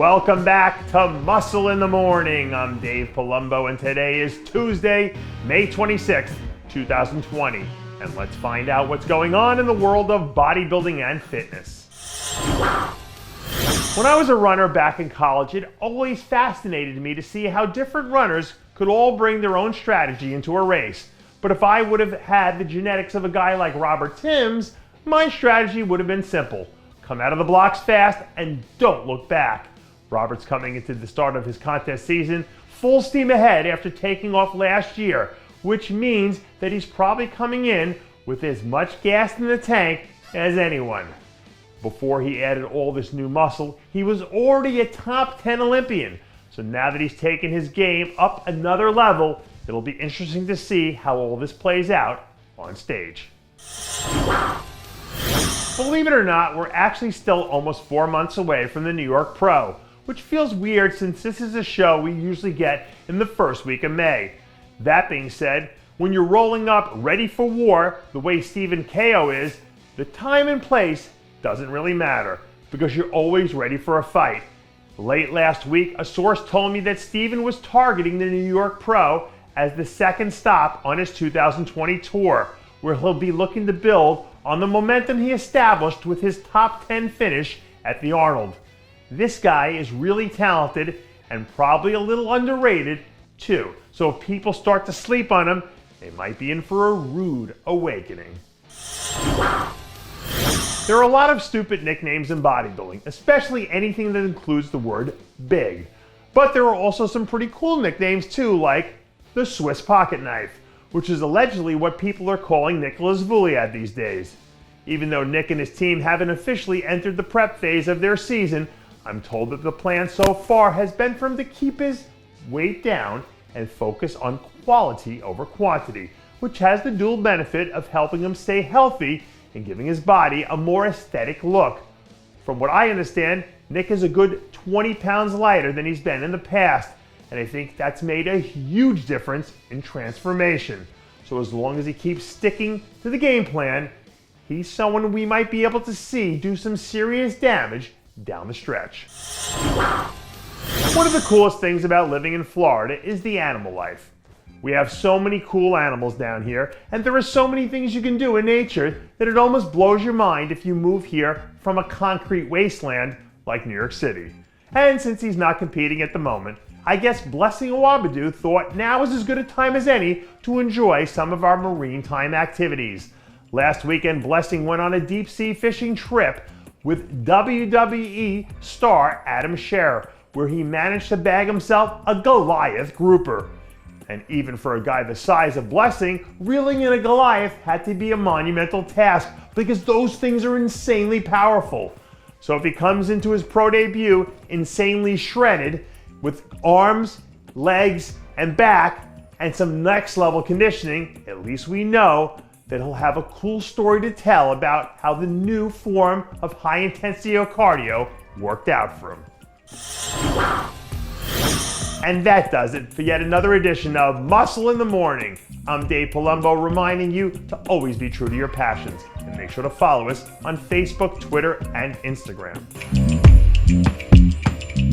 Welcome back to Muscle in the Morning. I'm Dave Palumbo, and today is Tuesday, May 26th, 2020. And let's find out what's going on in the world of bodybuilding and fitness. When I was a runner back in college, it always fascinated me to see how different runners could all bring their own strategy into a race. But if I would have had the genetics of a guy like Robert Timms, my strategy would have been simple. Come out of the blocks fast and don't look back. Robert's coming into the start of his contest season full steam ahead after taking off last year, which means that he's probably coming in with as much gas in the tank as anyone. Before he added all this new muscle, he was already a top 10 Olympian. So now that he's taken his game up another level, it'll be interesting to see how all this plays out on stage. Believe it or not, we're actually still almost 4 months away from the New York Pro, which feels weird since this is a show we usually get in the first week of May. That being said, when you're rolling up ready for war the way Stephen Ko is, the time and place doesn't really matter because you're always ready for a fight. Late last week, a source told me that Stephen was targeting the New York Pro as the second stop on his 2020 tour, where he'll be looking to build on the momentum he established with his top 10 finish at the Arnold. This guy is really talented and probably a little underrated too. So if people start to sleep on him, they might be in for a rude awakening. There are a lot of stupid nicknames in bodybuilding, especially anything that includes the word big. But there are also some pretty cool nicknames too, like the Swiss pocket knife, which is allegedly what people are calling Nicolas Vullioud these days. Even though Nick and his team haven't officially entered the prep phase of their season, I'm told that the plan so far has been for him to keep his weight down and focus on quality over quantity, which has the dual benefit of helping him stay healthy and giving his body a more aesthetic look. From what I understand, Nick is a good 20 pounds lighter than he's been in the past, and I think that's made a huge difference in transformation. So as long as he keeps sticking to the game plan, he's someone we might be able to see do some serious damage down the stretch. One of the coolest things about living in Florida is the animal life. We have so many cool animals down here, and there are so many things you can do in nature that it almost blows your mind if you move here from a concrete wasteland like New York City. And since he's not competing at the moment, I guess Blessing Awodibu thought now is as good a time as any to enjoy some of our marine time activities. Last weekend, Blessing went on a deep sea fishing trip with WWE star Adam Scherr, where he managed to bag himself a Goliath grouper. And even for a guy the size of Blessing, reeling in a Goliath had to be a monumental task because those things are insanely powerful. So if he comes into his pro debut insanely shredded with arms, legs, and back, and some next level conditioning, at least we know that he'll have a cool story to tell about how the new form of high intensity cardio worked out for him. And that does it for yet another edition of Muscle in the Morning. I'm Dave Palumbo, reminding you to always be true to your passions, and make sure to follow us on Facebook, Twitter, and Instagram.